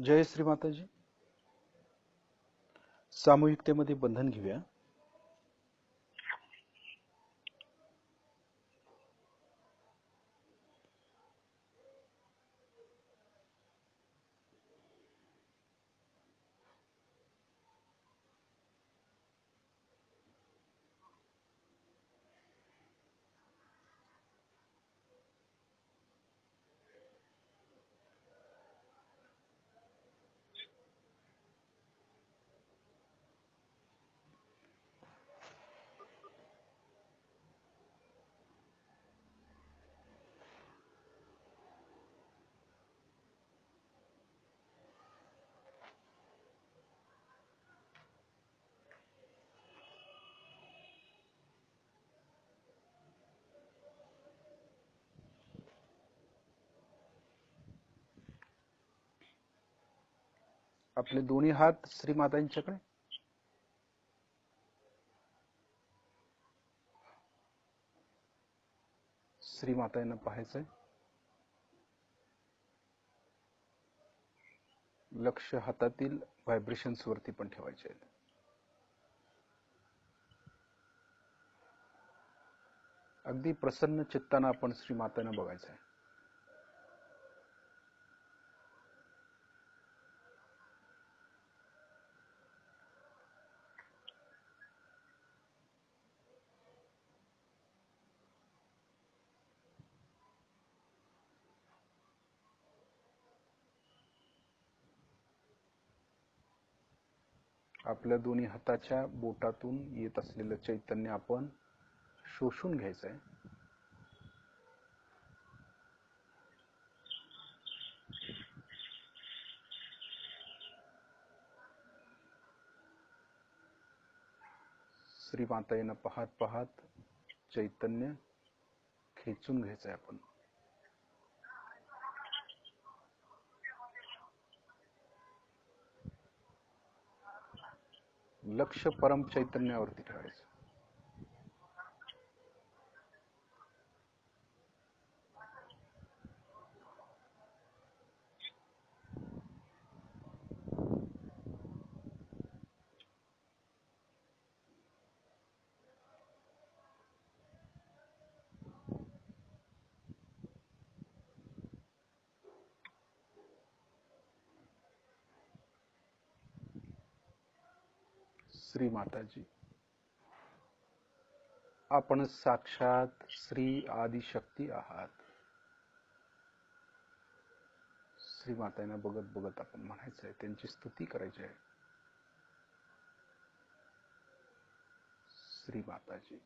जय श्री माताजी. सामूहिकतेमध्ये बंधन घेऊया. आपले दोन्ही हात श्री मातांच्याकडे. श्री मातांना पाहायचंय. लक्ष हातातील व्हायब्रेशन्स वरती पण ठेवायचे आहेत. अगदी प्रसन्न चित्तानं आपण श्री मातांना बघायचंय. आपल्या दोन्ही हाताच्या बोटातून येत असलेलं चैतन्य आपण शोषून घ्यायचंय. श्री मातांना पाहत पाहत चैतन्य खेचून घ्यायचंय आपण. लक्ष परम चैतन्यावरती ठेवायचं. श्री माताजी, आपण साक्षात श्री आदिशक्ती आहात. श्री मातांना बघत बघत आपण म्हणायचंय, त्यांची स्तुती करायची आहे. श्री माताजी,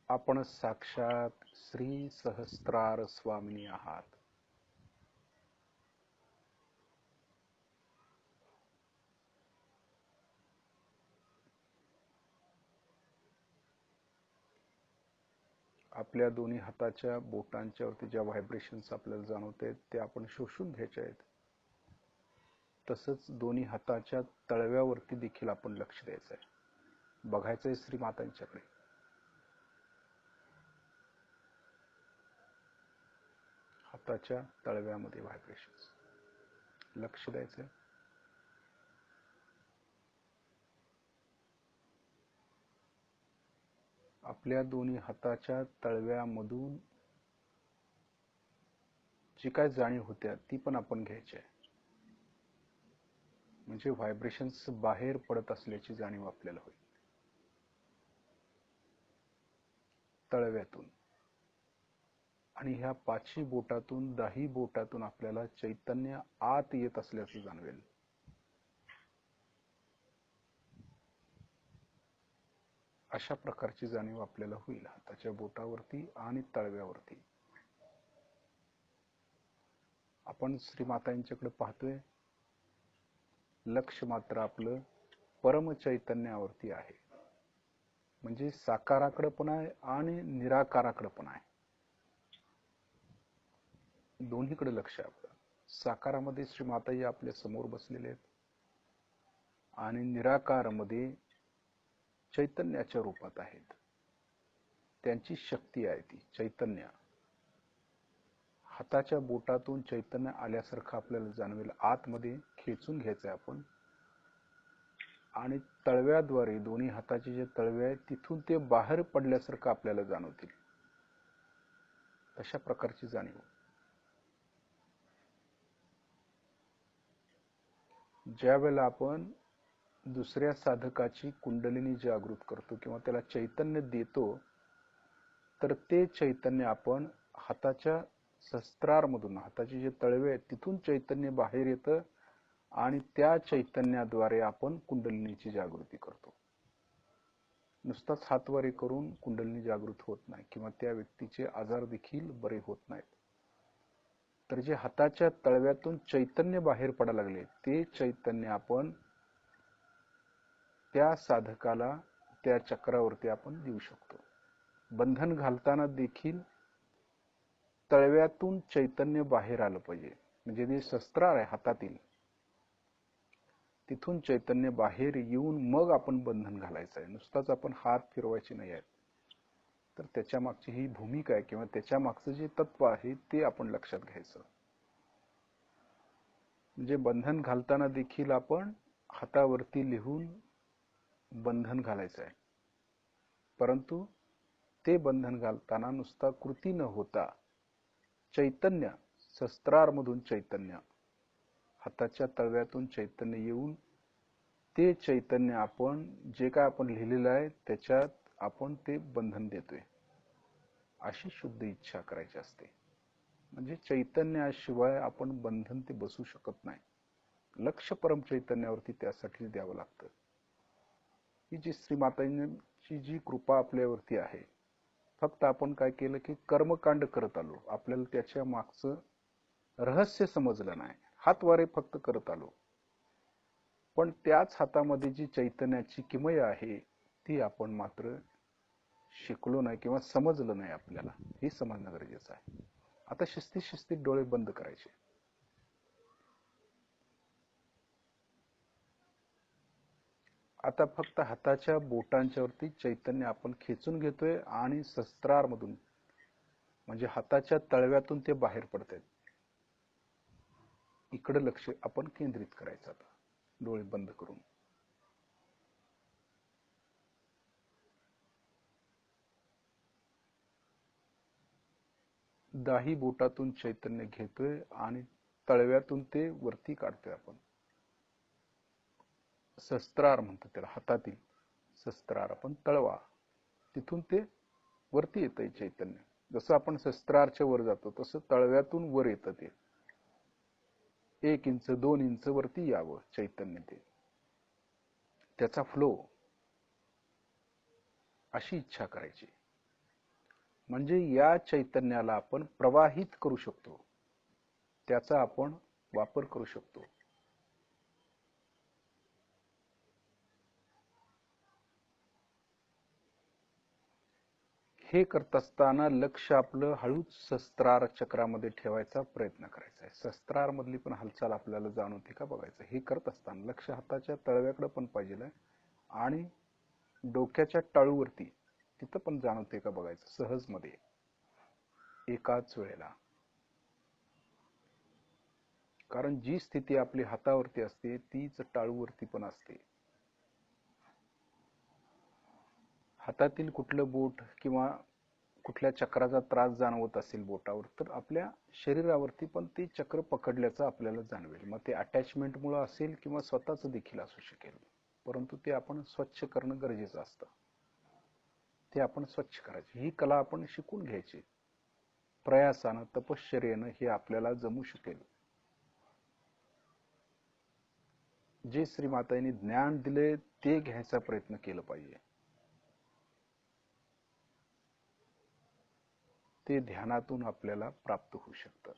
आपण साक्षात श्री सहस्त्रार स्वामिनी आहात. आपल्या दोन्ही हाताच्या बोटांच्या वरती ज्या व्हायब्रेशन्स आपल्याला जाणवत आहेत ते आपण शोषून घ्यायचे आहेत. तसंच दोन्ही हाताच्या तळव्यावरती देखील आपण लक्ष द्यायचं आहे. बघायचंय श्री मातांच्याकडे. हाताच्या तळव्यामध्ये व्हायब्रेशन्स लक्ष द्यायचंय. आपल्या दोन्ही हाताच्या तळव्यामधून जी काय जाणीव होत्या ती पण आपण घ्यायची आहे. म्हणजे व्हायब्रेशन्स बाहेर पडत असल्याची जाणीव आपल्याला होईल. तळव्यातून आणि ह्या 5ही बोटातून 10ही बोटातून आपल्याला चैतन्य आत येत असल्याचं जाणवेल. अशा प्रकारची जाणीव आपल्याला होईल हाताच्या बोटावरती आणि तळव्यावरती. आपण श्री मातांच्याकडे पाहतोय. लक्ष मात्र आपलं परम चैतन्यावरती आहे. म्हणजे साकाराकडे पण आहे आणि निराकाराकडे पण आहे. दोन्हीकडे लक्ष आहे आपलं. साकारामध्ये श्री माताजी आपल्या समोर बसलेले आहेत आणि निराकारामध्ये चैतन्याच्या रूपात आहेत. त्यांची शक्ती आहे ती चैतन्य. हाताच्या बोटातून चैतन्य आल्यासारखं आपल्याला जाणवेल. आतमध्ये खेचून घ्यायचंय आपण आणि तळव्याद्वारे दोन्ही हाताचे जे तळवे आहेत तिथून ते बाहेर पडल्यासारखं आपल्याला जाणवतील. तशा प्रकारची जाणीव. ज्या वेळेला आपण दुसऱ्या साधकाची कुंडलिनी जागृत करतो किंवा त्याला चैतन्य देतो, तर ते चैतन्य आपण हाताच्या शस्त्रारमधून, हाताचे जे तळवे आहेत तिथून चैतन्य बाहेर येतं आणि त्या चैतन्याद्वारे आपण कुंडलिनीची जागृती करतो. नुसताच हातवारे करून कुंडलिनी जागृत होत नाही किंवा त्या व्यक्तीचे आजार देखील बरे होत नाहीत. तर जे हाताच्या तळव्यातून चैतन्य बाहेर पडायला लागले ते चैतन्य आपण त्या साधकाला त्या चक्रावरती आपण देऊ शकतो. बंधन घालताना देखील तळव्यातून चैतन्य बाहेर आलं पाहिजे. म्हणजे जे शस्त्रार आहे हातातील तिथून चैतन्य बाहेर येऊन मग आपण बंधन घालायचं आहे. नुसताच आपण हात फिरवायचे नाही आहेत. तर त्याच्या मागची ही भूमिका आहे किंवा त्याच्या मागचं जे तत्व आहे ते आपण लक्षात घ्यायचं. म्हणजे बंधन घालताना देखील आपण हातावरती लिहून बंधन घालायचं आहे. परंतु ते बंधन घालताना नुसता कृती न होता चैतन्य, शस्त्रारमधून चैतन्य, हाताच्या तळव्यातून चैतन्य येऊन ते चैतन्य आपण जे काय आपण लिहिलेलं आहे त्याच्यात आपण ते बंधन देतोय, अशी शुद्ध इच्छा करायची असते. म्हणजे चैतन्याशिवाय आपण बंधन ते बसू शकत नाही. लक्ष परम चैतन्यावरती त्यासाठी द्यावं लागतं. ही जी श्रीमातांची जी कृपा आपल्यावरती आहे, फक्त आपण काय केलं की कर्मकांड करत आलो, आपल्याला त्याच्या मागचं रहस्य समजलं नाही, हातवारे फक्त करत आलो. पण त्याच हातामध्ये जी चैतन्याची किमया आहे ती आपण मात्र शिकलो नाही किंवा समजलं नाही. आपल्याला हे समजणं गरजेचं आहे. आता शिस्तीत शिस्तीत डोळे बंद करायचे. आता फक्त हाताच्या बोटांच्या वरती चैतन्य आपण खेचून घेतोय आणि शस्त्रारमधून म्हणजे हाताच्या तळव्यातून ते बाहेर पडतात. इकडे लक्ष आपण केंद्रित करायचं. आता डोळे बंद करून दाही बोटातून चैतन्य घेतोय आणि तळव्यातून ते वरती काढतोय. आपण शस्त्रार म्हणतो त्याला, हातातील शस्त्रार आपण तळवा, तिथून ते वरती येतंय चैतन्य. जसं आपण शस्त्रारच्या वर जातो तसं तळव्यातून वर येतं ते. 1 इंच 2 इंच वरती यावं चैतन्य, ते त्याचा फ्लो, अशी इच्छा करायची. म्हणजे या चैतन्याला आपण प्रवाहित करू शकतो, त्याचा आपण वापर करू शकतो. हे करत असताना लक्ष आपलं हळूच शस्त्रार चक्रामध्ये ठेवायचा प्रयत्न करायचा आहे. शस्त्रार मधली पण हालचाल आपल्याला जाणवते का बघायचं. हे करत असताना लक्ष हाताच्या तळव्याकडे पण पाहिजे आणि डोक्याच्या टाळूवरती तिथं पण जाणवते का बघायचं सहज मध्ये एकाच वेळेला. कारण जी स्थिती आपली हातावरती असते तीच टाळूवरती पण असते. हातातील कुठलं बोट किंवा कुठल्या चक्राचा त्रास जाणवत असेल बोटावर, तर आपल्या शरीरावरती पण ते चक्र पकडल्याचं आपल्याला जाणवेल. मग ते अटॅचमेंटमुळे असेल किंवा स्वतःच देखील असू शकेल. परंतु ते आपण स्वच्छ करणं गरजेचं असतं. ते आपण स्वच्छ करायचे. ही कला आपण शिकून घ्यायची. प्रयासानं, तपश्चर्येनं हे आपल्याला जमू शकेल. जे श्रीमातांनी ज्ञान दिले ते घ्यायचा प्रयत्न केला पाहिजे. ते ध्यानातून आपल्याला प्राप्त होऊ शकतं.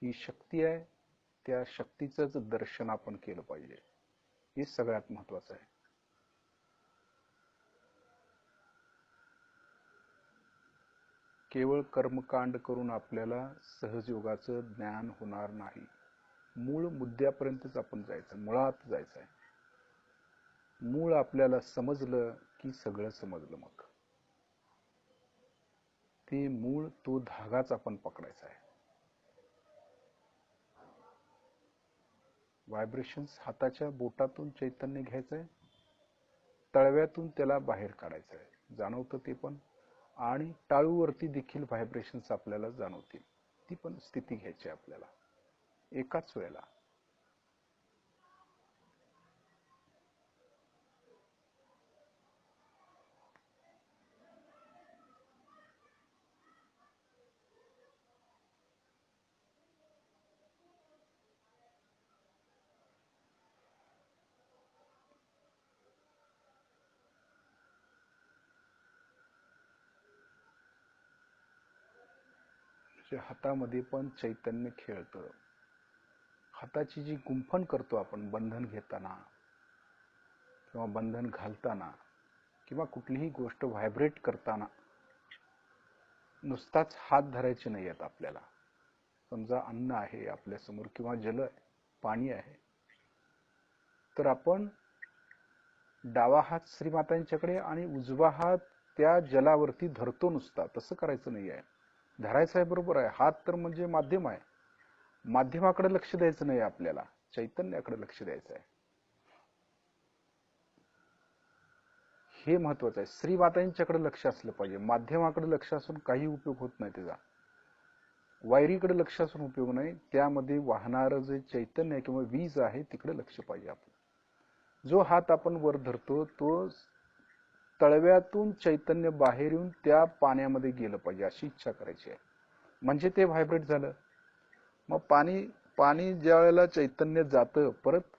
ही शक्ती आहे, त्या शक्तीचंच दर्शन आपण केलं पाहिजे. हे सगळ्यात महत्वाचं आहे. केवळ कर्मकांड करून आपल्याला सहजयोगाचं ज्ञान होणार नाही. मूळ मुद्द्यापर्यंतच आपण जायचं, मुळात जायचं आहे. मूळ आपल्याला समजलं की सगळं समजलं. मग ते मूळ तो धागाच आपण पकडायचा आहे. व्हायब्रेशन्स हाताच्या बोटातून चैतन्य घ्यायचंय, तळव्यातून त्याला बाहेर काढायचं आहे. जाणवतं ते पण, आणि टाळूवरती देखील व्हायब्रेशन्स आपल्याला जाणवतील. ती पण स्थिती घ्यायची आपल्याला एकाच वेळेला. हातामध्ये पण चैतन्य खेळतं. हाताची जी गुंफण करतो आपण बंधन घेताना किंवा बंधन घालताना किंवा कुठलीही गोष्ट व्हायब्रेट करताना, नुसताच हात धरायचे नाही आहेत आपल्याला. समजा अन्न आहे आपल्यासमोर किंवा जल आहे, पाणी आहे, तर आपण डावा हात श्रीमातांच्याकडे आणि उजवा हात त्या जलावरती धरतो नुसता. तसं करायचं नाही आहे. धरायचं आहे बरोबर आहे, हात तर म्हणजे माध्यम आहे, माध्यमाकडे लक्ष द्यायचं नाही आपल्याला, चैतन्याकडे लक्ष द्यायचं आहे. हे महत्वाचं आहे. श्रीमातांच्याकडे लक्ष असलं पाहिजे. माध्यमाकडे लक्ष असून काही उपयोग होत नाही त्याचा. वायरीकडे लक्ष असून उपयोग नाही. त्यामध्ये वाहणारं जे चैतन्य किंवा वीज आहे तिकडे लक्ष पाहिजे आपलं. जो हात आपण वर धरतो तो तळव्यातून चैतन्य बाहेर येऊन त्या पाण्यामध्ये गेलं पाहिजे अशी इच्छा करायची आहे. म्हणजे ते व्हायब्रेट झालं. मग पाणी ज्या वेळेला चैतन्य जातं परत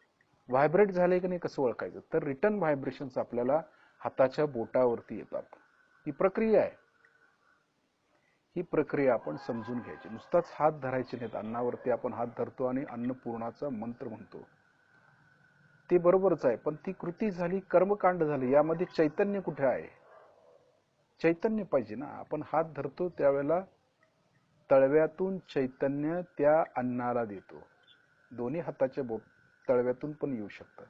व्हायब्रेट झाले की नाही कसं ओळखायचं, तर रिटर्न व्हायब्रेशन्स आपल्याला हाताच्या बोटावरती येतात. ही प्रक्रिया आहे. ही प्रक्रिया आपण समजून घ्यायची. नुसताच हात धरायचे नाहीत. अन्नावरती आपण हात धरतो आणि अन्नपूर्णाचा मंत्र म्हणतो, ते बरोबरच आहे, पण ती कृती झाली, कर्मकांड झाली. यामध्ये चैतन्य कुठे आहे? चैतन्य पाहिजे ना. आपण हात धरतो त्यावेळेला तळव्यातून चैतन्य त्या अन्नाला देतो. दोन्ही हाताच्या बोट तळव्यातून पण येऊ शकतं.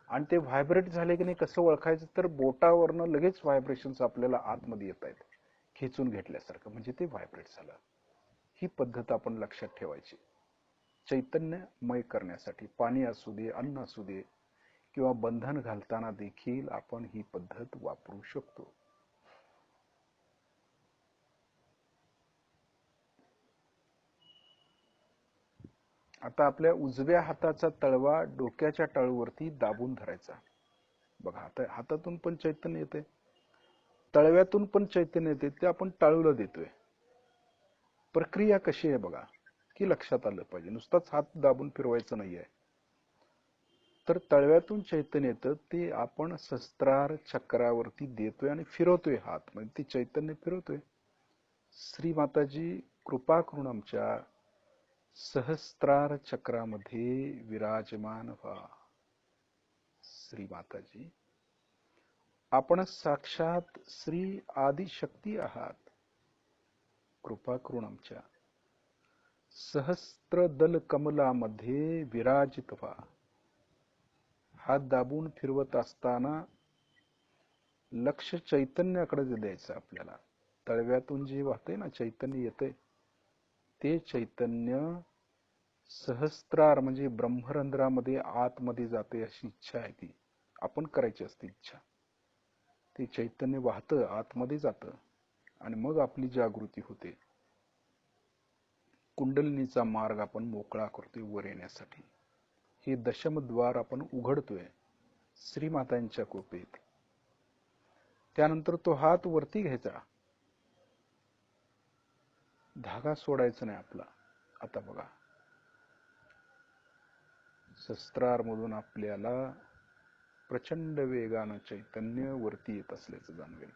आणि ते व्हायब्रेट झाले की नाही कसं ओळखायचं, तर बोटावरनं लगेच व्हायब्रेशन्स आपल्याला आतमध्ये येत आहेत, खेचून घेतल्यासारखं, म्हणजे ते व्हायब्रेट झालं. ही पद्धत आपण लक्षात ठेवायची. चैतन्यमय करण्यासाठी पाणी असू दे, अन्न असू दे, किंवा बंधन घालताना देखील आपण ही पद्धत वापरू शकतो. आता आपल्या उजव्या हाताचा तळवा डोक्याच्या टाळूवरती दाबून धरायचा. बघा, आता हातातून पण चैतन्य येते, तळव्यातून पण चैतन्य येते, ते आपण टाळूला देतोय. प्रक्रिया कशी आहे बघा, की लक्षात आलं पाहिजे. नुसताच हात दाबून फिरवायचं नाहीये. तर तळव्यातून चैतन्य येतं, ते आपण सहस्त्रार चक्रावरती देतोय आणि फिरवतोय हात, म्हणजे ती चैतन्य फिरवतोय. श्रीमाताजी कृपा करून आमच्या सहस्त्रार चक्रामध्ये विराजमान व्हा. श्रीमाताजी, आपण साक्षात श्री आदिशक्ती आहात. कृपा करून आमच्या सहस्त्रदल कमलामध्ये विराजित व्हा. हात दाबून फिरवत असताना लक्ष चैतन्याकडे द्यायचं आपल्याला. तळव्यातून जे वाहते ना चैतन्य येते, ते चैतन्य सहस्त्रार म्हणजे ब्रह्मरंध्रामध्ये आतमध्ये जाते अशी इच्छा आहे. ती आपण करायची असते इच्छा. ते चैतन्य वाहतं, आतमध्ये जातं, आणि मग आपली जागृती होते. कुंडलिनीचा मार्ग आपण मोकळा करतोय वर येण्यासाठी. हे दशमद्वार आपण उघडतोय श्रीमातांच्या कृपेत. त्यानंतर तो हात वरती घ्यायचा, धागा सोडायचा नाही आपला. आता बघा, सहस्त्रार मधून आपल्याला प्रचंड वेगानं चैतन्य वरती येत असल्याचं जाणवेल.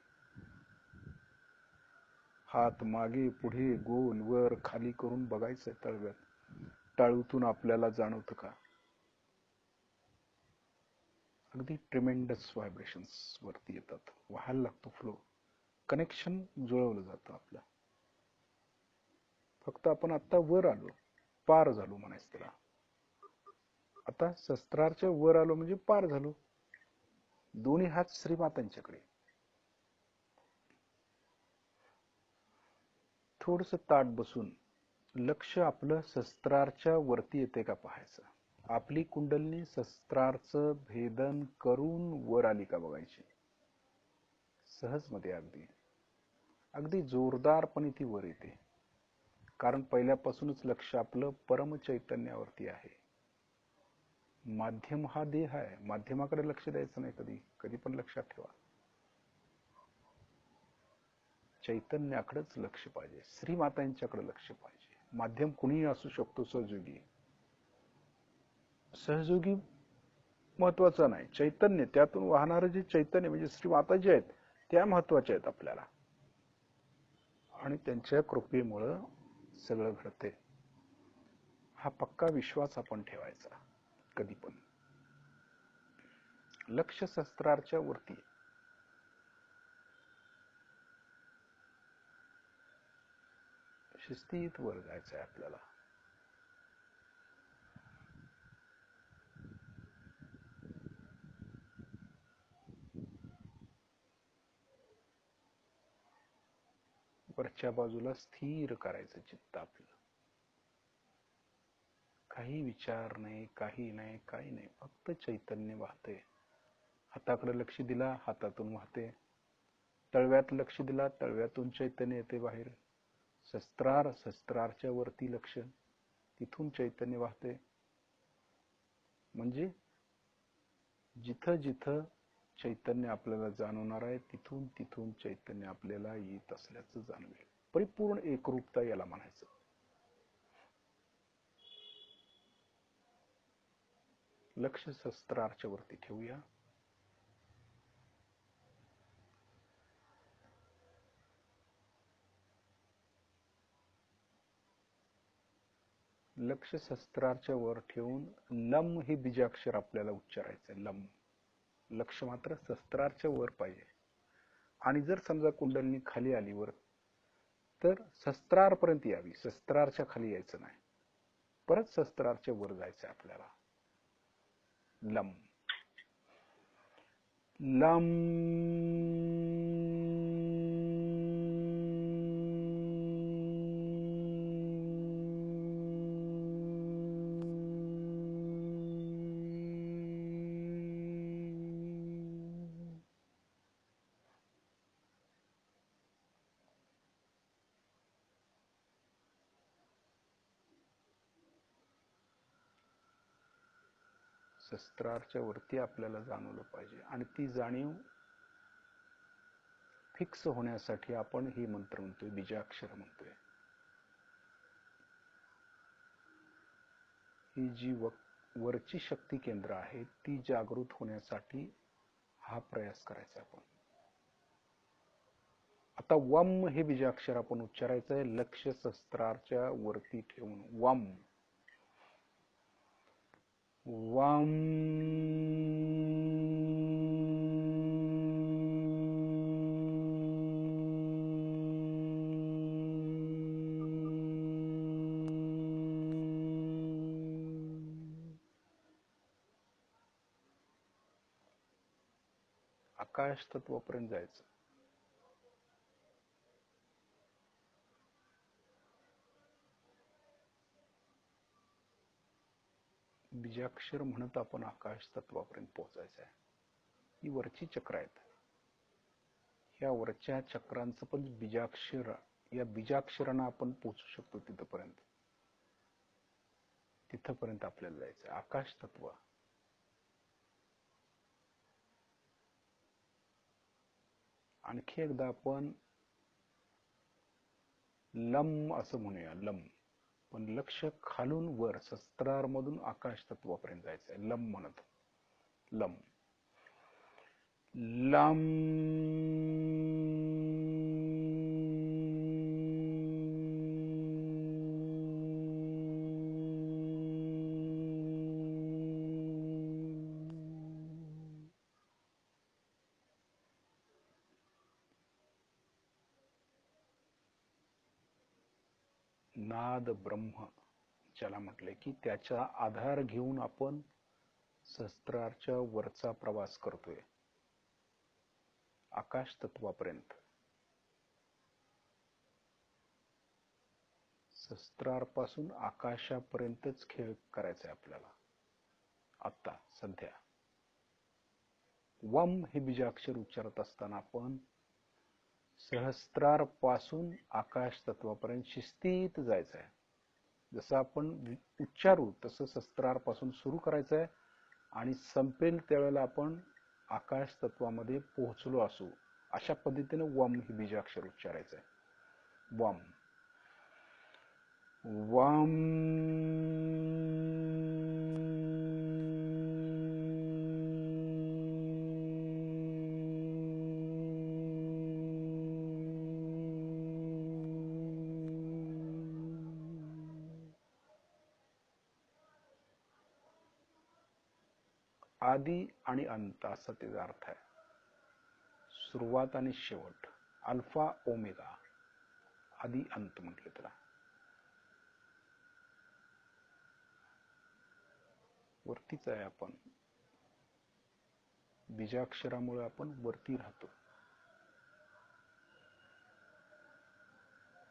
हात मागे पुढे गोल वर खाली करून बघायचंय तळव्यात. टाळूतून आपल्याला जाणवतं का? अगदी ट्रिमेंडस व्हायब्रेशन्स वरती येतात. व्हायला लागतो फ्लो, कनेक्शन जुळवलं जातं आपलं. फक्त आपण आता वर आलो, पार झालो म्हणायचं त्याला. आता शस्त्रारच्या वर आलो म्हणजे पार झालो. दोन्ही हात श्रीमातांच्याकडे. थोडस ताट बसून लक्ष आपलं सहस्त्रारच्या वरती येते का पाहायचं. आपली कुंडलिनी सहस्त्रारचं भेदन करून वर आली का बघायची. सहज मध्ये अगदी अगदी जोरदारपणे ती वर येते. कारण पहिल्यापासूनच लक्ष आपलं परम चैतन्यावरती आहे. माध्यम हा देह आहे, माध्यमाकडे लक्ष द्यायचं नाही. कधी कधी पण लक्षात ठेवा, चैतन्याकडेच लक्ष पाहिजे, श्रीमातांच्याकडे लक्ष पाहिजे. माध्यम कुणीही असू शकतो, सहयोगी. सहयोगी महत्वाचा नाही, चैतन्य त्यातून वाहणारे जे चैतन्य म्हणजे श्रीमाता जे आहेत त्या महत्वाच्या आहेत आपल्याला. आणि त्यांच्या कृपेमुळं सगळं घडते. हा पक्का विश्वास आपण ठेवायचा कधी पण. लक्ष सहस्त्रारच्या वरती. शिस्तीत वर जायचं आहे आपल्याला. वरच्या बाजूला स्थिर करायचं चित्त आपलं. काही विचार नाही, काही नाही, काही नाही, फक्त चैतन्य वाहते. हाताकडे लक्ष दिला, हातातून वाहते. तळव्यात लक्ष दिला, तळव्यातून चैतन्य येते बाहेर. सहस्त्रार, सहस्त्रारच्या वरती लक्ष, तिथून चैतन्य वाहते. म्हणजे जिथं जिथं चैतन्य आपल्याला जाणवणार आहे तिथून तिथून चैतन्य आपल्याला येत असल्याचं जाणवेल. परिपूर्ण एकरूपता याला म्हणायचं. लक्ष सहस्त्रारच्या वरती ठेवूया. लक्ष सहस्त्रारच्या वर ठेवून लम हे बीजाक्षर आपल्याला उच्चारायचं. लम. लक्ष मात्र सहस्त्रारच्या वर पाहिजे. आणि जर समजा कुंडलिनी खाली आली वर, तर सहस्त्रारपर्यंत यावी, सहस्त्रारच्या खाली यायचं नाही. परत सहस्त्रारच्या वर जायचं आपल्याला. Lump lump. सहस्त्रारच्या वरती आपल्याला जाणवलं पाहिजे. आणि ती जाणीव फिक्स होण्यासाठी आपण ही मंत्र म्हणतोय, बीजाक्षर म्हणतोय. ही जी वरची शक्ती केंद्र आहे ती जागृत होण्यासाठी हा प्रयास करायचा आपण. आता वम हे बीजाक्षर आपण उच्चारायचं आहे लक्ष सहस्त्रारच्या वरती ठेवून. वम वम. आकाश तत्वापर्यंत जायचं. बीजाक्षर म्हणत आपण आकाश तत्वापर्यंत पोहोचायचं आहे. ही वरची चक्र आहेत. ह्या वरच्या चक्रांचं पण बीजाक्षर, या बीजाक्षरांना आपण पोहोचू शकतो तिथपर्यंत. तिथपर्यंत आपल्याला जायचं. आकाश तत्व. आणखी एकदा आपण लम असं म्हणूया. लम. पण लक्ष खालून वर सहस्त्रारमधून आकाश तत्वापर्यंत जायचंय लम म्हणत. Lump lump. नाद ब्रह्म ज्याला म्हटले की त्याचा आधार घेऊन आपण सहस्त्रारच्या वरचा प्रवास करतोय आकाश तत्वापर्यंत. सहस्त्रारपासून आकाशापर्यंतच खेळ करायचा आहे आपल्याला आता सध्या. वम हे बीजाक्षर उच्चारत असताना आपण सहस्त्रारपासून आकाश तत्वापर्यंत शिस्तीत जायचं आहे. जसं आपण उच्चारू तसं सहस्त्रारपासून सुरू करायचं आहे आणि संपेल त्यावेळेला आपण आकाश तत्वामध्ये पोहोचलो असू अशा पद्धतीने वम हे बीजाक्षर उच्चारायचं आहे. वम वम. आदि आणि अंत असा त्याचा अर्थ आहे. सुरुवात आणि शेवट, अल्फा ओमेगा, आदि अंत म्हटले त्याला. वरतीच आहे आपण, बीजाक्षरामुळे आपण वरती राहतो.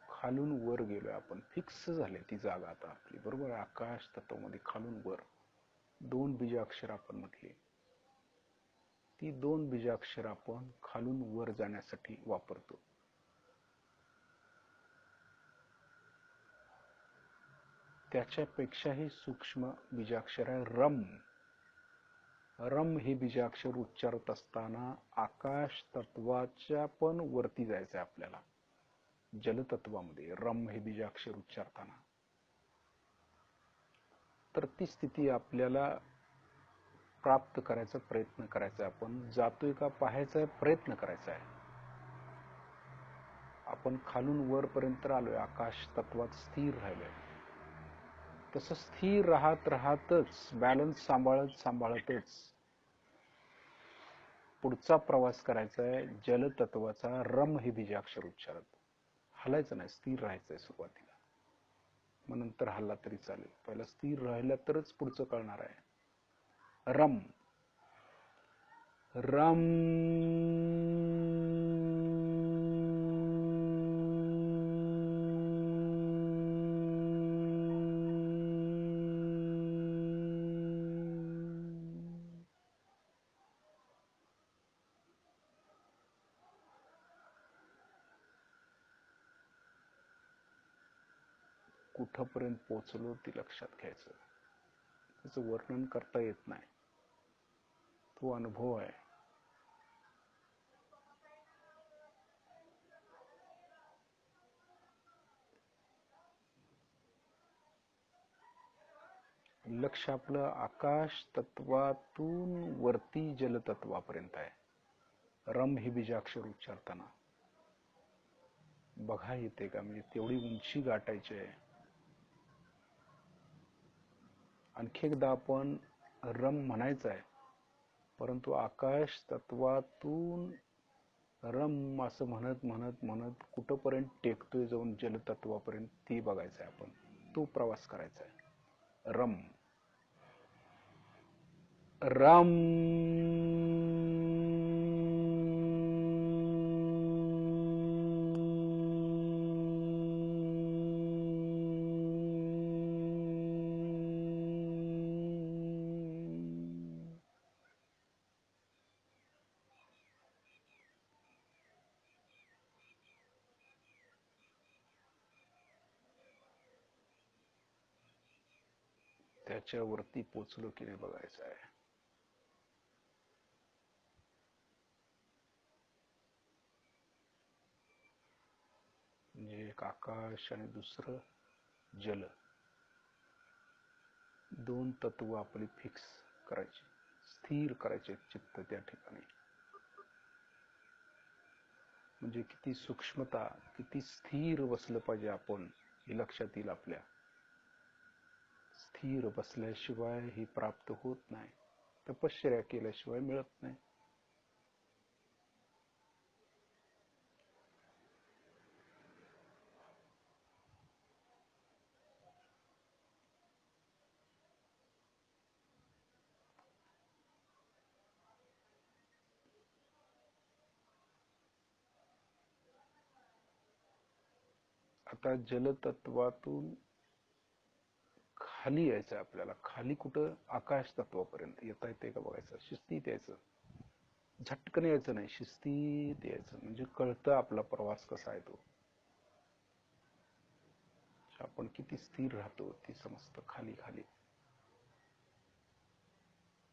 खालून वर गेलोय आपण, फिक्स झाले ती जागा आता आपली, बरोबर. आकाश तत्वामध्ये खालून वर 2 बीजाक्षर आपण म्हटली. ती 2 बीजाक्षर आपण खालून वर जाण्यासाठी वापरतो. त्याच्यापेक्षाही सूक्ष्म बीजाक्षर आहे रम. रम हे बीजाक्षर उच्चारत असताना आकाश तत्वाच्या पण वरती जायचं आहे आपल्याला. जलतत्वामध्ये रम हे बीजाक्षर उच्चारताना तर ती स्थिती आपल्याला प्राप्त करायचा प्रयत्न करायचा. आपण जातोय का पाहायचा प्रयत्न करायचा आहे. आपण खालून वरपर्यंत आलोय, आकाश तत्वात स्थिर राहिलोय. तसं स्थिर राहत राहतच, बॅलन्स सांभाळतच पुढचा प्रवास करायचा आहे जलतत्वाचा. रम हे बीजाक्षर उच्चारत हलायचं नाही, स्थिर राहायचंय सुरुवातीला. मग नंतर हल्ला तरी चालेल, पहिला स्थिर राहिला तरच पुढचं कळणार आहे. रम रम. कुठपर्यंत पोहोचलो ती लक्षात घ्यायचं. त्याचं वर्णन करता येत नाही, तो अनुभव आहे. लक्ष आपलं आकाश तत्वातून वरती जलतत्वापर्यंत आहे. रम हे बीजाक्षर उच्चारताना बघा येते का, म्हणजे तेवढी उंची गाठायची आहे. आणखी एकदा आपण रम म्हणायचं आहे, परंतु आकाश तत्वातून रम असं म्हणत म्हणत म्हणत कुठपर्यंत टेकतोय जाऊन जलतत्वापर्यंत ते बघायचं आहे. आपण तो प्रवास करायचा आहे. रम रम. त्याच्यावरती पोचलो की नाही बघायचं आहे. म्हणजे एक आकाश आणि दुसरं जल, 2 तत्व आपली फिक्स करायची, स्थिर करायचे चित्त त्या ठिकाणी. म्हणजे किती सूक्ष्मता, किती स्थिर बसलं पाहिजे आपण, हे लक्षात येईल आपल्या. स्थिर बसल्याशिवाय ही प्राप्त होत नाही, तपश्चर्या केल्याशिवाय मिळत नाही. आता जलतत्वातून खाली यायचं आपल्याला. खाली कुठं? आकाश तत्वापर्यंत येता येते का बघायचं. शिस्तीत यायचं, झटकन यायचं नाही, शिस्तीत यायचं. म्हणजे कळतं आपला प्रवास कसा आहे तो, आपण किती स्थिर राहतो ती समजतं. खाली खाली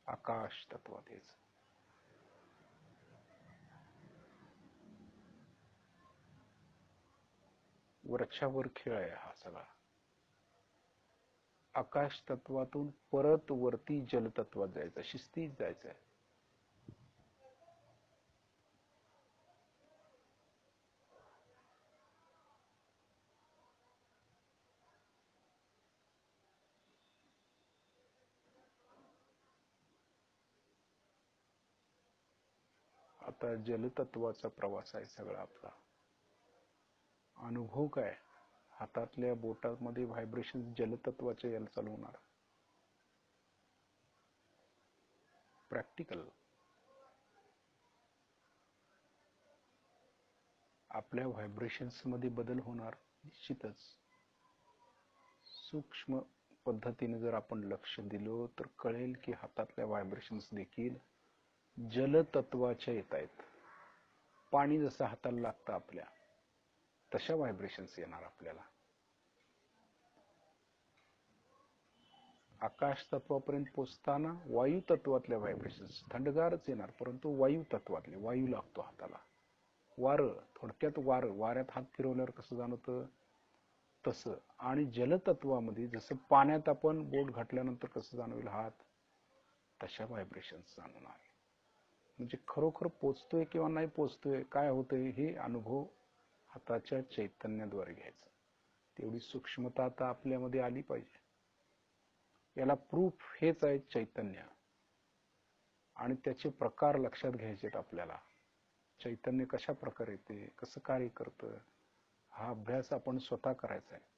आकाश तत्वात यायचं. वरच्यावर खेळ आहे हा सगळा. आकाश तत्वातून परत वरती जलतत्वात जायचं, शिस्तीत जायचंय. आता जलतत्वाचा प्रवास आहे सगळा आपला. अनुभव काय? हातातल्या बोटामध्ये व्हायब्रेशन जलतत्वाचे यायला चालू होणार. प्रॅक्टिकल. आपल्या व्हायब्रेशन्स मध्ये बदल होणार निश्चितच. सूक्ष्म पद्धतीने जर आपण लक्ष दिलो तर कळेल की हातातल्या व्हायब्रेशन्स देखील जलतत्वाच्या येत आहेत. पाणी जसं हाताला लागतं आपल्या, तशा व्हायब्रेशन्स येणार आपल्याला. आकाश तत्वापर्यंत पोचताना वायू तत्वातल्या व्हायब्रेशन्स थंडगारच येणार, परंतु वायू तत्वातले. वायू लागतो हाताला, वारं, थोडक्यात वारं. वाऱ्यात हात फिरवल्यावर कसं जाणवतं तसं. आणि जलतत्वामध्ये जसं पाण्यात आपण बोट घातल्यानंतर कसं जाणवेल हात, तशा व्हायब्रेशन्स जाणवणार. म्हणजे खरोखर पोचतोय किंवा नाही पोचतोय, काय होतंय, हे अनुभव हाताच्या चैतन्याद्वारे घ्यायचा. तेवढी सूक्ष्मता आता आपल्यामध्ये आली पाहिजे. याला प्रूफ हेच आहे चैतन्य. आणि त्याचे प्रकार लक्षात घ्यायचेत आपल्याला. चैतन्य कशा प्रकारे येते, कसं कार्य करतं, हा अभ्यास आपण स्वतः करायचा आहे.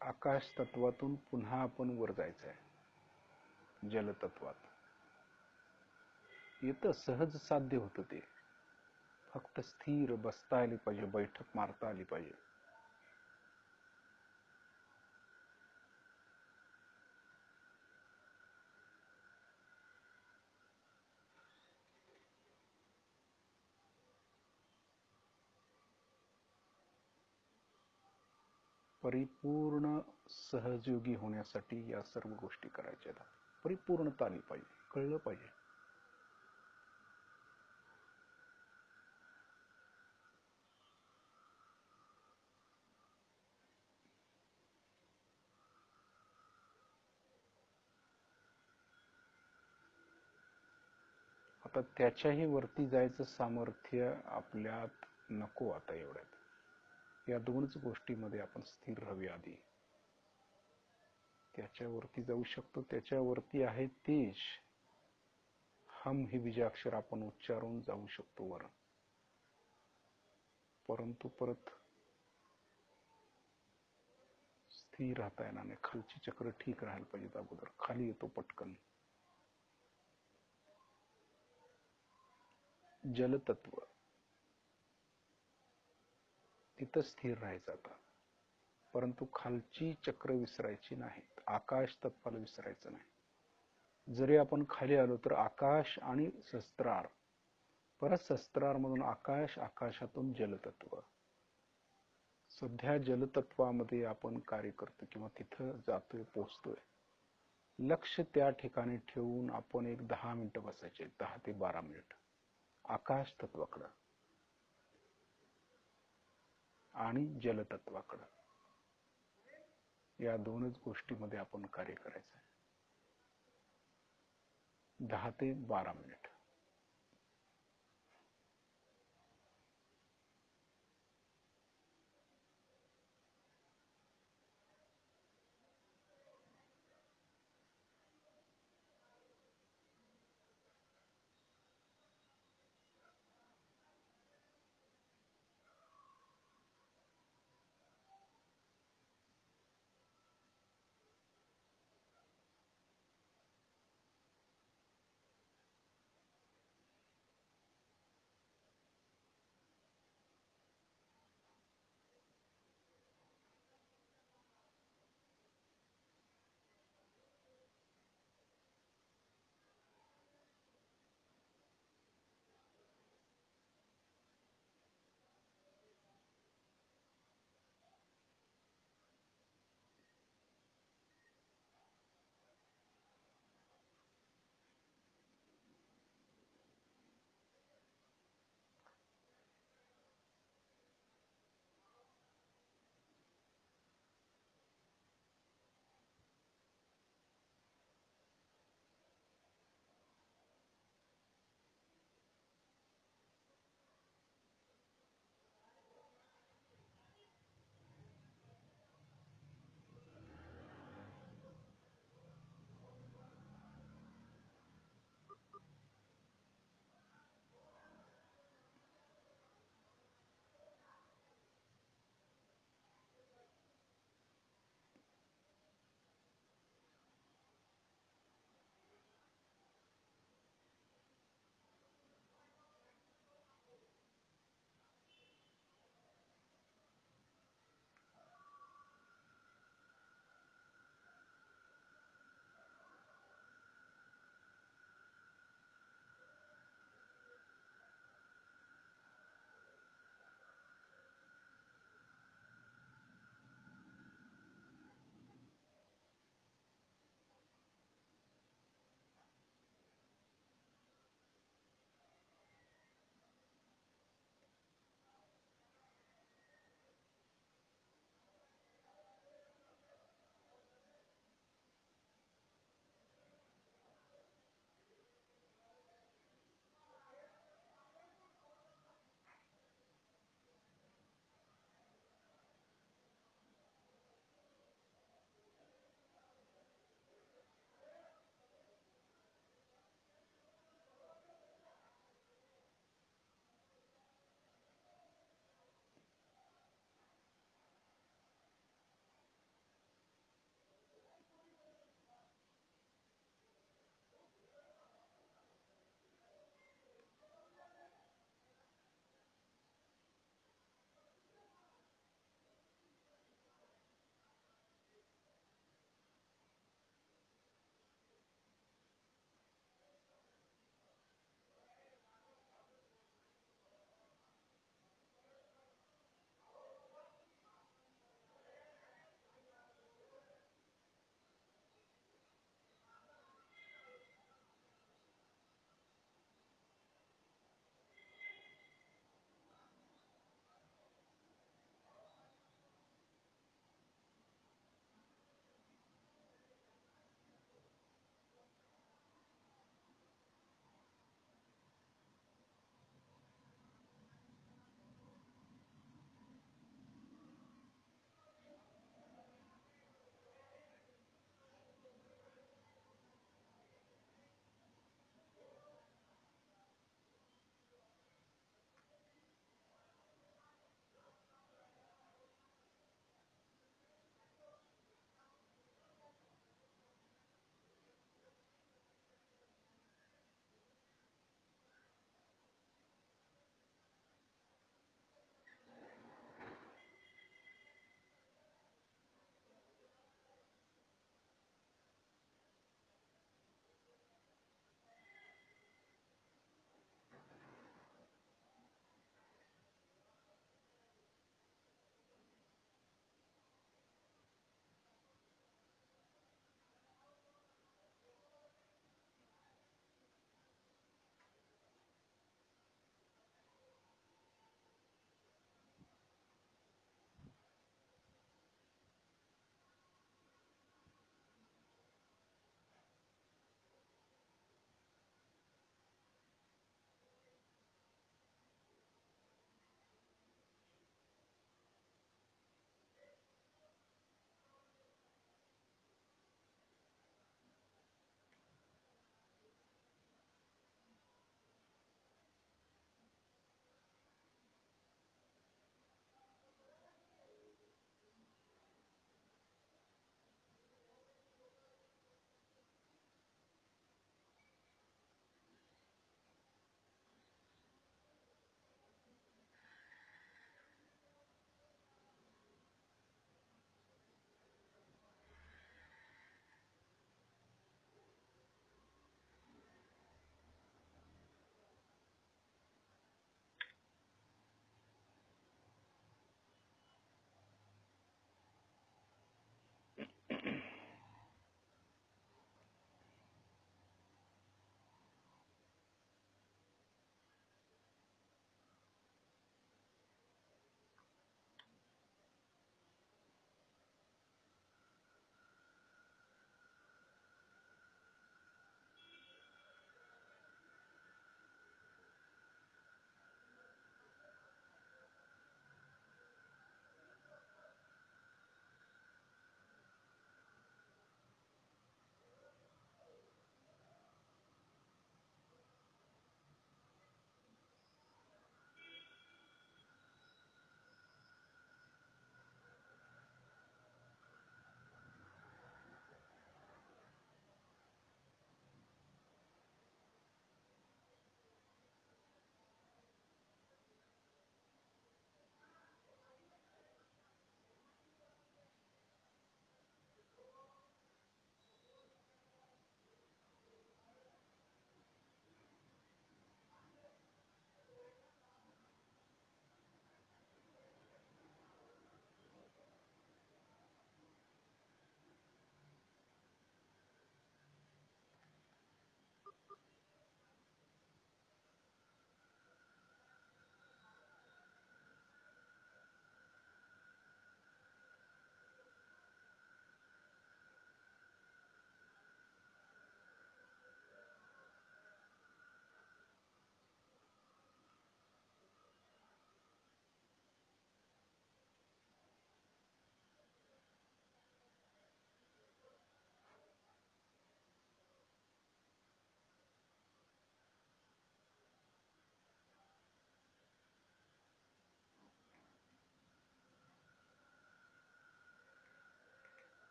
आकाश तत्वातून पुन्हा आपण वर जायचं आहे जलतत्वात. येतं, सहज साध्य होतं ते. फक्त स्थिर बसता आली पाहिजे, बैठक मारता आली पाहिजे. परिपूर्ण सहजयोगी होण्यासाठी या सर्व गोष्टी करायच्या आहेत. परिपूर्णता आली पाहिजे, कळलं पाहिजे. आता त्याच्याही वरती जायचं सामर्थ्य आपल्यात नको आता एवढ्यात. या दोनच गोष्टीमध्ये आपण स्थिर राहावे आधी. त्याच्यावरती जाऊ शकतो, त्याच्यावरती आहे तेज. हम हे बीजाक्षर आपण उच्चारून जाऊ शकतो वर. परंतु परत स्थिर राहता येणार नाही. खालची चक्र ठीक राहायला पाहिजेत अगोदर. खाली येतो पटकन. जलतत्व तिथं स्थिर राहायचं आता. परंतु खालची चक्र विसरायची नाहीत. आकाश तत्वाला विसरायचं नाही. जरी आपण खाली आलो तर आकाश आणि शस्त्रार, परत शस्त्रार मधून आकाश, आकाशातून जलतत्व. सध्या जलतत्वामध्ये आपण कार्य करतो किंवा तिथं जातोय, पोचतोय. लक्ष त्या ठिकाणी ठेवून आपण एक 10 मिनिटं बसायचे, 10 ते 12 मिनिट आकाश तत्वाकडं आणि जलतत्वाकडं. या दोनच गोष्टीमध्ये आपण कार्य करायचं आहे. 10 ते 12 मिनिट.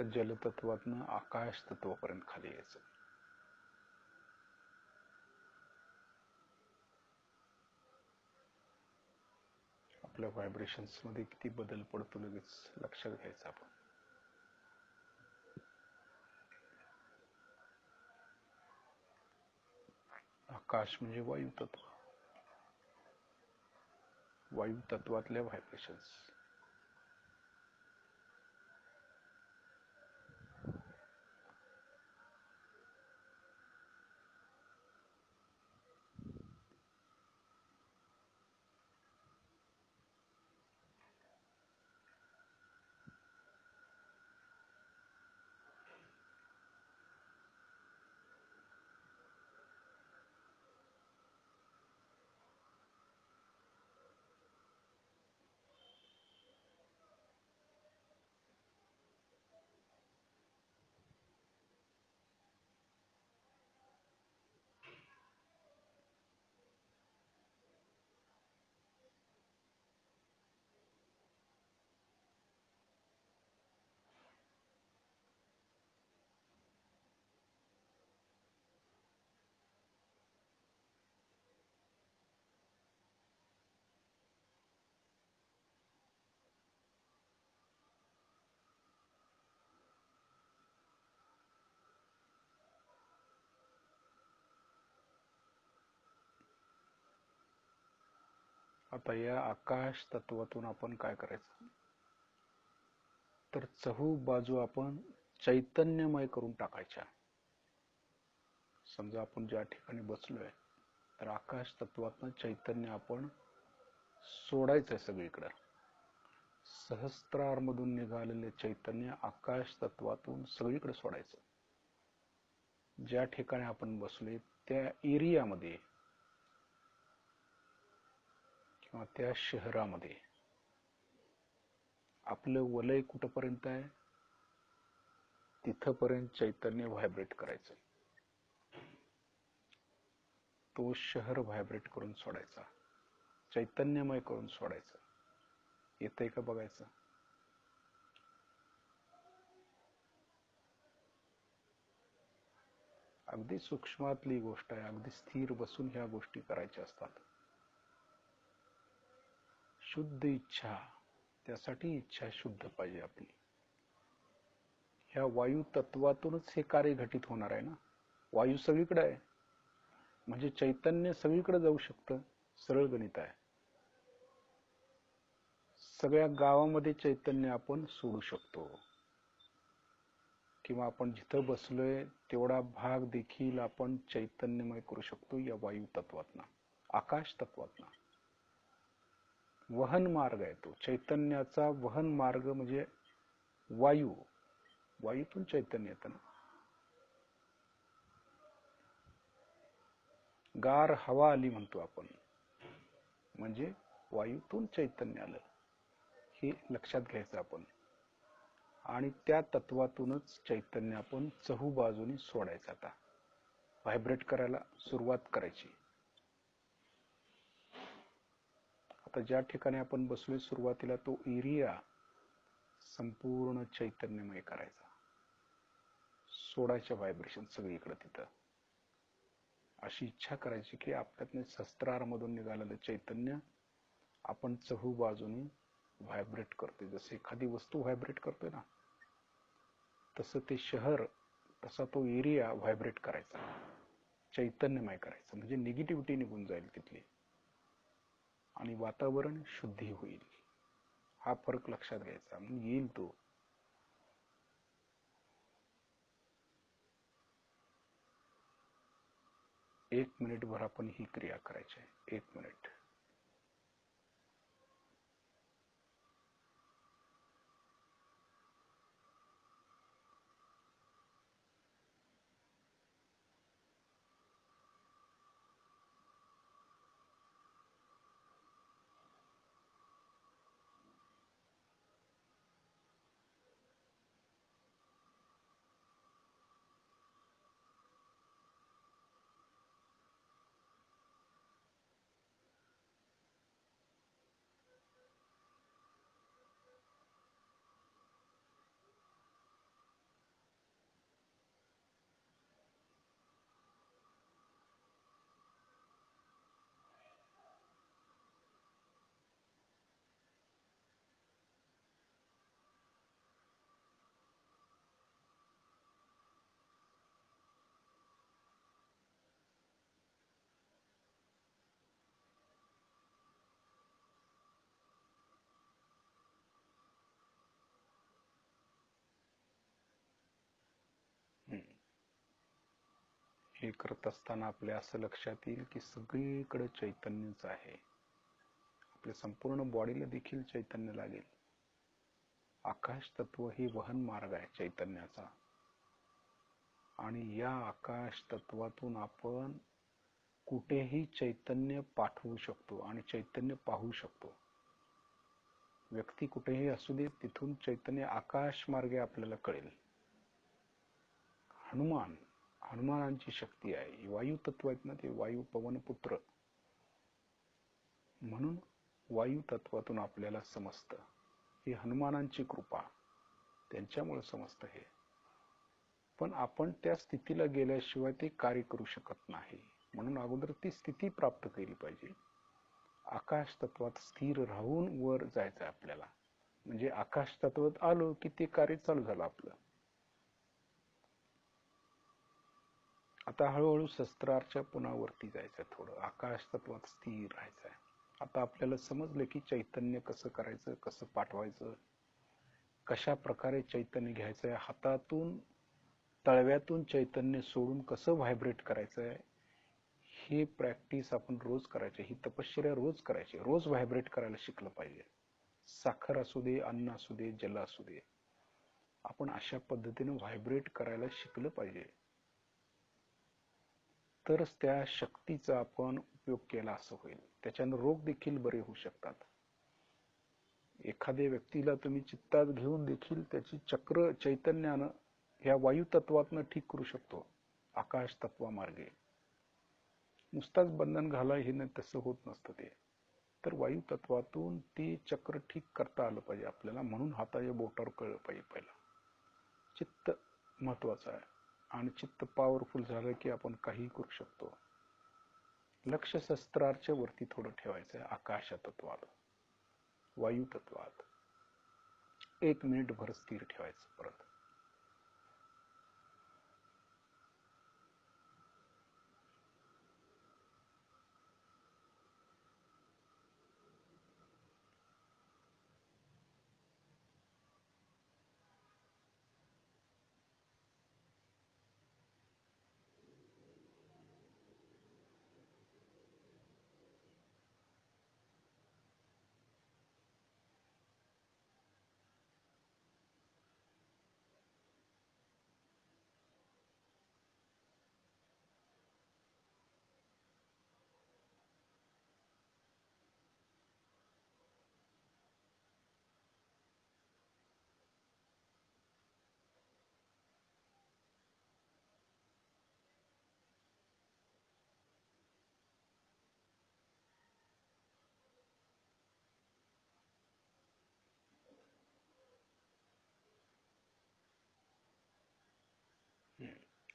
तर जलतत्वातनं आकाश तत्वापर्यंत खाली यायचं. आपल्या व्हायब्रेशन्स मध्ये किती बदल पडतो लगेच लक्षात घ्यायचं आपण. आकाश म्हणजे वायू तत्व, वायू तत्वातल्या व्हायब्रेशन्स. आता या आकाश तत्वातून आपण काय करायचं, तर चहू बाजू आपण चैतन्यमय करून टाकायच्या. समजा आपण ज्या ठिकाणी बसलोय तर आकाश तत्वातनं चैतन्य आपण सोडायचंय सगळीकडं. सहस्त्रार मधून निघालेले चैतन्य आकाश तत्वातून सगळीकडे सोडायचं. ज्या ठिकाणी आपण बसलोय त्या एरियामध्ये किंवा त्या शहरामध्ये आपलं वलय कुठपर्यंत आहे तिथपर्यंत चैतन्य व्हायब्रेट करायचं. तो शहर व्हायब्रेट करून सोडायचा, चैतन्यमय करून सोडायचं. येतंय का बघायचं. अगदी सूक्ष्मातली गोष्ट आहे, अगदी स्थिर बसून ह्या गोष्टी करायच्या असतात. शुद्ध इच्छा, त्यासाठी इच्छा शुद्ध पाहिजे आपली. ह्या वायू तत्वातूनच हे कार्य घटित होणार आहे ना. वायू सगळीकडे आहे म्हणजे चैतन्य सगळीकडे जाऊ शकतं. सरळ गणित आहे. सगळ्या गावामध्ये चैतन्य आपण सोडू शकतो किंवा आपण जिथं बसलोय तेवढा भाग देखील आपण चैतन्यमय करू शकतो या वायू तत्वातनं, आकाश तत्वातनं. वहन मार्ग आहे तो चैतन्याचा. वहन मार्ग म्हणजे वायू, वायूतून चैतन्य येतं ना. गार हवा आली म्हणतो आपण, म्हणजे वायूतून चैतन्य आलं, हे लक्षात घ्यायचं आपण. आणि त्या तत्वातूनच चैतन्य आपण चहू बाजूनी सोडायचं. आता व्हायब्रेट करायला सुरुवात करायची. आता ज्या ठिकाणी आपण बसलोय सुरुवातीला तो एरिया संपूर्ण चैतन्यमय करायचा, सोडायच्या व्हायब्रेशन सगळीकडे तिथं. अशी इच्छा करायची की आपल्यातनं सहस्त्रारमधून निघालेलं चैतन्य आपण चहू बाजूनी व्हायब्रेट करतोय. जसे एखादी वस्तू व्हायब्रेट करतोय ना, तसं ते शहर, तसा तो एरिया व्हायब्रेट करायचा, चैतन्यमय करायचं. म्हणजे निगेटिव्हिटी निघून जाईल तिथली आणि वातावरण शुद्धी होईल. हा फरक लक्षात घ्यायचा. मग येईल तो. एक मिनिटभर आपण ही क्रिया करायची आहे. 1 मिनिट. हे करत असताना आपल्या असं लक्षात येईल की सगळीकडे चैतन्यच आहे. आपल्या संपूर्ण बॉडीला देखील चैतन्य लागेल. आकाश तत्व हे वहन मार्ग आहे चैतन्याचा, आणि या आकाश तत्वातून आपण कुठेही चैतन्य पाठवू शकतो आणि चैतन्य पाहू शकतो. व्यक्ती कुठेही असू दे, तिथून चैतन्य आकाश मार्गे आपल्याला कळेल. हनुमानांची शक्ती आहे. वायू तत्व आहेत ना, ते वायू पवन पुत्र, म्हणून वायू तत्वातून आपल्याला समजतं. ही हनुमानांची कृपा, त्यांच्यामुळे समजतं हे. पण आपण त्या स्थितीला गेल्याशिवाय ते कार्य करू शकत नाही. म्हणून अगोदर ती स्थिती प्राप्त केली पाहिजे. आकाश तत्वात स्थिर राहून वर जायचं आपल्याला. म्हणजे आकाश तत्वात आलो की ते कार्य चालू झालं आपलं. आता हळूहळू शस्त्राच्या पुन्हा वरती जायचं, थोडं आकाश तत्वात स्थिर राहायचं आहे. आता आपल्याला समजलं की चैतन्य कसं करायचं, कसं पाठवायचं, कशा प्रकारे चैतन्य घ्यायचंय, हातातून तळव्यातून चैतन्य सोडून कसं व्हायब्रेट करायचंय, ही प्रॅक्टिस आपण रोज करायची. ही तपश्चर्या रोज करायची. रोज व्हायब्रेट करायला शिकलं पाहिजे. साखर असू दे, अन्न असू दे, जल असू दे, आपण अशा पद्धतीने व्हायब्रेट करायला शिकलं पाहिजे. तरच त्या शक्तीचा आपण उपयोग केला असं होईल. त्याच्यानं रोग देखील बरे होऊ शकतात. एखाद्या व्यक्तीला तुम्ही चित्तात घेऊन देखील त्याची चक्र चैतन्यानं ह्या वायू तत्वातनं ठीक करू शकतो, आकाश तत्वामार्गे. नुसताच बंधन घाला हे नाही, तसं होत नसतं ते. तर वायू तत्वातून ती चक्र ठीक करता आलं पाहिजे आपल्याला. म्हणून हाताच्या बोटावर कळलं पाहिजे पहिला. चित्त महत्वाचं आहे, आणि चित्त पॉवरफुल झालं की आपण काही करू शकतो. लक्ष शस्त्राच्या वरती थोडं ठेवायचं आहे, आकाश तत्वात, वायू तत्वात. 1 मिनिट भर स्थिर ठेवायचं. परत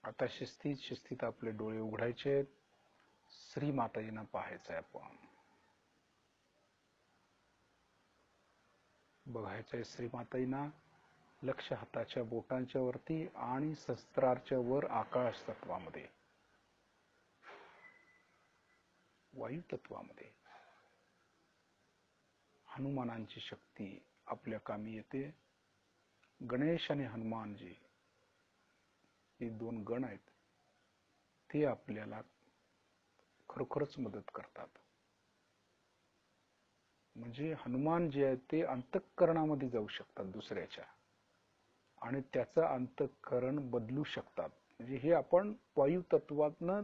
आता शिस्तीत आपले डोळे उघडायचे. श्री माताजींना पाहायचं आहे आपण. बघायचंय श्री माताजींना. लक्ष हाताच्या बोटांच्या वरती आणि शस्त्राच्या वर आकाश तत्वामध्ये, वायू तत्वामध्ये. हनुमानांची शक्ती आपल्या कामी येते. गणेश आणि हनुमानजी हे 2 गण आहेत, ते आपल्याला खरोखरच मदत करतात. म्हणजे हनुमान जे आहेत ते अंतःकरणामध्ये जाऊ शकतात दुसऱ्याच्या, आणि त्याचं अंतःकरण बदलू शकतात. म्हणजे हे आपण वायू तत्वातनं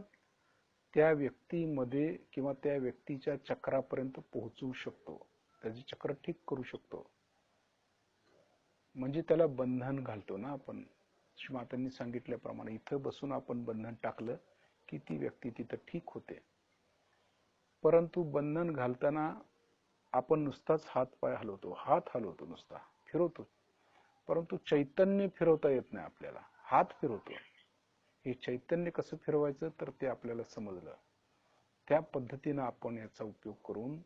त्या व्यक्तीमध्ये किंवा त्या व्यक्तीच्या चक्रापर्यंत पोहोचवू शकतो, त्याचे चक्र ठीक करू शकतो. म्हणजे त्याला बंधन घालतो ना आपण. मातांनी सांगितल्याप्रमाणे इथं बसून आपण बंधन टाकलं की ती व्यक्ती तिथं ठीक होते. परंतु बंधन घालताना आपण नुसताच हात पाय हलवतो, नुसता फिरवतो, परंतु चैतन्य फिरवता येत नाही आपल्याला. हात फिरवतो, हे चैतन्य कसं फिरवायचं तर ते आपल्याला समजलं. त्या पद्धतीनं आपण याचा उपयोग करून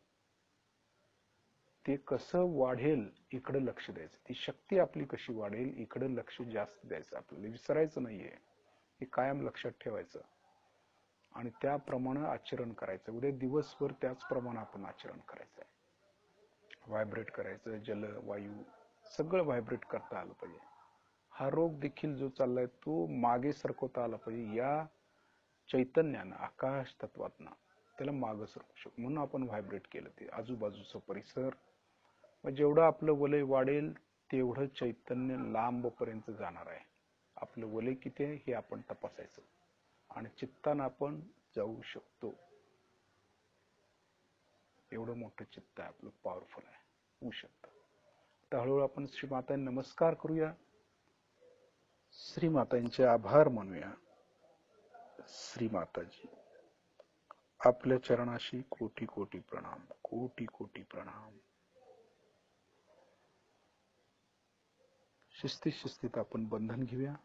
ते कसं वाढेल इकडे लक्ष द्यायचं. ती शक्ती आपली कशी वाढेल इकडे लक्ष जास्त द्यायचं. आपल्याला विसरायचं नाहीये, हे कायम लक्षात ठेवायचं आणि त्याप्रमाणे आचरण करायचं. उद्या दिवसभर त्याचप्रमाणे आपण आचरण करायचं आहे. व्हायब्रेट करायचं. जल, वायू सगळं व्हायब्रेट करता आलं पाहिजे. हा रोग देखील जो चाललाय तो मागे सरकवता आला पाहिजे. या चैतन्यानं आकाश तत्वातनं त्याला मागं सरकू शकतो. म्हणून आपण व्हायब्रेट केलं ते आजूबाजूचा परिसर. मग जेवढं आपलं वलय वाढेल तेवढं चैतन्य लांबपर्यंत जाणार आहे. आपलं वलय किती आहे हे आपण तपासायचं आणि चित्तानं आपण जाऊ शकतो. एवढं मोठं चित्त आहे आपलं, पॉवरफुल आहे, होऊ शकतं. तर हळूहळू आपण श्री मातांना नमस्कार करूया, श्री मातांचे आभार मानूया. श्री माताजी आपल्या चरणाशी कोटी कोटी प्रणाम, कोटी कोटी प्रणाम. शिस्तीत शिस्तीत आपण बंधन घेऊया.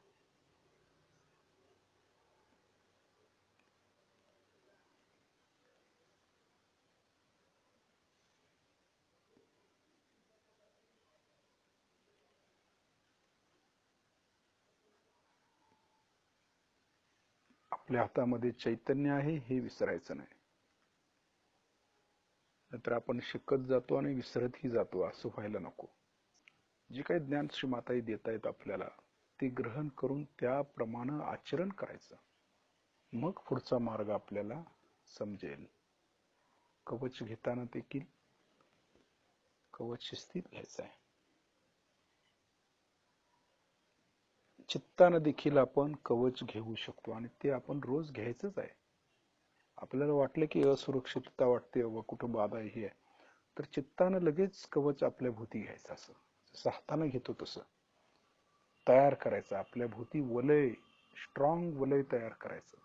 आपल्या हातामध्ये चैतन्य आहे हे विसरायचं नाही. नंतर आपण शिकत जातो आणि विसरतही जातो, असं व्हायला नको. जे काही ज्ञान श्री माताई देत आहेत आपल्याला ते ग्रहण करून त्याप्रमाणे आचरण करायचं. मग पुढचा मार्ग आपल्याला समजेल. कवच घेताना देखील कवच शिस्तीत घ्यायचं आहे. चित्तानं देखील आपण कवच घेऊ शकतो आणि ते आपण रोज घ्यायचंच आहे. आपल्याला वाटलं की असुरक्षितता वाटते व कुठं बाधा ही आहे, तर चित्तानं लगेच कवच आपल्या भोवती घ्यायचं. असं जसं हाताने घेतो तसं तयार करायचं. आपल्या भोवती वलय, स्ट्रॉंग वलय तयार करायचं.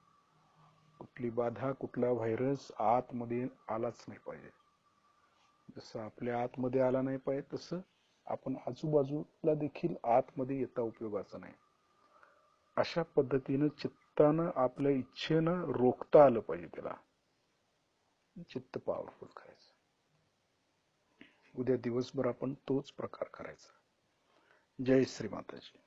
कुठली बाधा, कुठला व्हायरस आतमध्ये आलाच नाही पाहिजे. जसं आपल्या आतमध्ये आला नाही पाहिजे तसं आपण आजूबाजूला देखील आतमध्ये येता उपयोगाचं नाही. अशा पद्धतीनं चित्तानं आपल्या इच्छेनं रोखता आलं पाहिजे. त्याला चित्त पॉवरफुल करायचं. उद्या दिवसभर आपण तोच प्रकार करायचा. जय श्री माताजी.